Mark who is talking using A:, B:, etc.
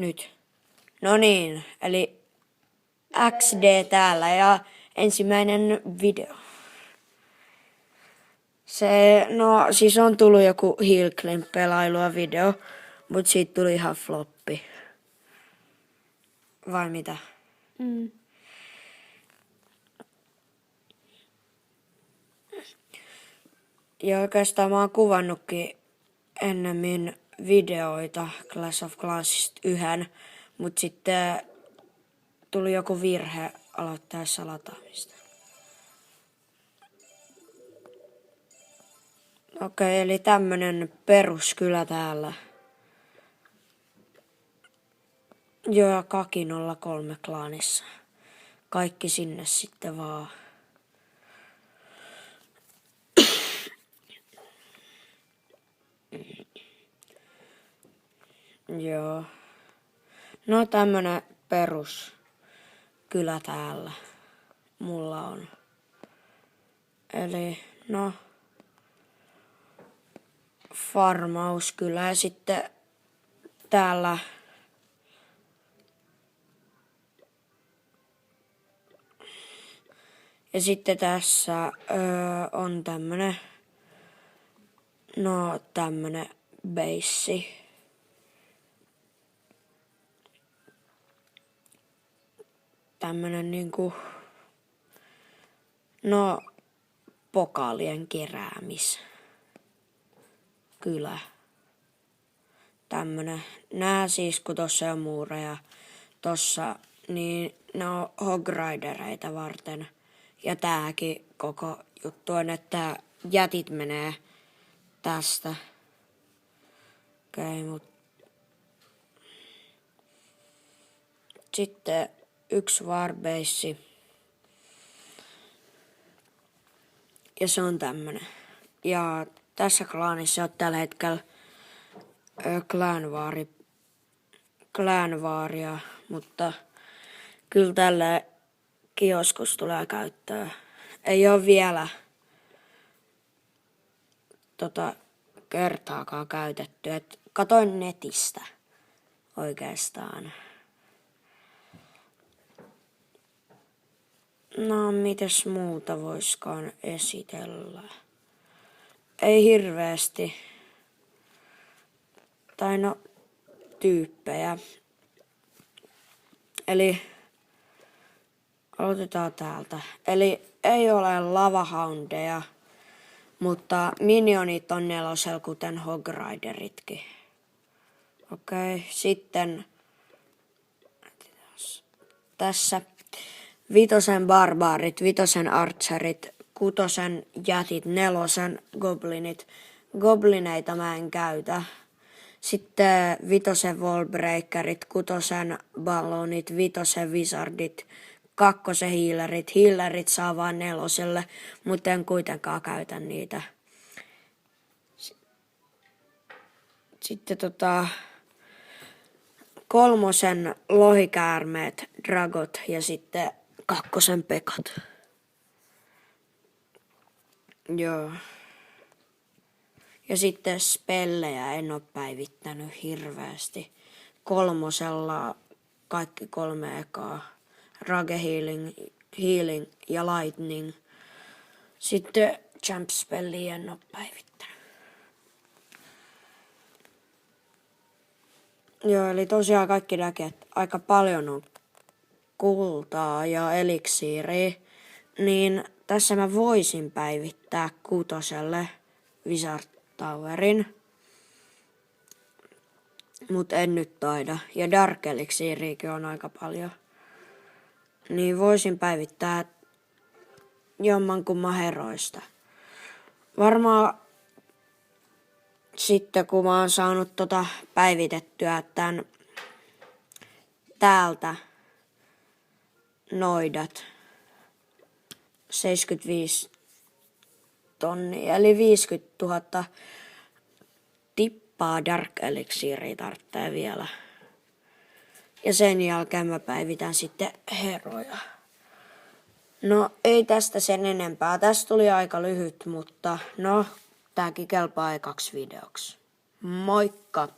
A: Nyt. No niin, eli XD täällä ja ensimmäinen video. Siis on tullut joku Heel Climb -pelailua video, mut siitä tuli ihan floppi. Vai mitä? Ja oikeastaan mä oon kuvannutkin ennemmin videoita Clash of Clansista yhden, mut sitten tuli joku virhe aloittaessa lataamista. Okei, eli tämmönen peruskylä täällä. Joo, Kaki 03 klaanissa. Kaikki sinne sitten vaan. Joo. No tämmönen peruskylä täällä. Mulla on. Eli no. Farmauskylä ja sitten täällä ja sitten tässä on tämmönen beissi. Tämmönen pokaalien keräämiskylä. Tämmönen. Nää siis kun tossa on muureja tossa, niin ne on hogridereita varten. Ja tääkin koko juttu on, että jätit menee tästä. Okei, mut sitten yksi warbase. Ja se on tämmönen. Ja tässä klaanissa on tällä hetkellä clanvaaria, mutta kyllä tälläkin joskus tulee käyttöön. Ei oo vielä kertaakaan käytetty. Et katoin netistä oikeastaan. No, mites muuta voiskaan esitellä? Ei hirveästi. Tai no, tyyppejä. Eli aloitetaan täältä. Eli ei ole lavahoundeja, mutta minionit on 4, kuten hogrideritkin. Okei, sitten tässä 5 barbaarit, 5 archerit, 6 jätit, 4 goblinit. Goblineita mä en käytä. Sitten 5 wallbreakerit, 6 ballonit, 5 wizardit, 2 healerit. Healerit saa vaan 4, mutta en kuitenkaan käytä niitä. Sitten 3 lohikäärmeet, dragot ja sitten 2 pekat. Joo. Ja sitten spellejä en oo päivittänyt hirveästi. 3 kaikki 3 ekaa. Rage healing ja lightning. Sitten jump spelliä en oo päivittänyt. Joo, eli tosiaan kaikki näkee, että aika paljon on kultaa ja eliksiiriä. Niin tässä mä voisin päivittää 6 Wizard Towerin. Mut en nyt taida. Ja Dark Elixiiriäkin on aika paljon. Niin voisin päivittää jommankumman heroista. Varmaan sitten kun mä oon saanut päivitettyä tän täältä noidat 75 tonnia, eli 50 000 tippaa Dark Elixiiriä tarvitsee vielä. Ja sen jälkeen mä päivitän sitten heroja. No ei tästä sen enempää. Tästä tuli aika lyhyt, mutta no tääkin kelpaa ekaksi videoksi. Moikka!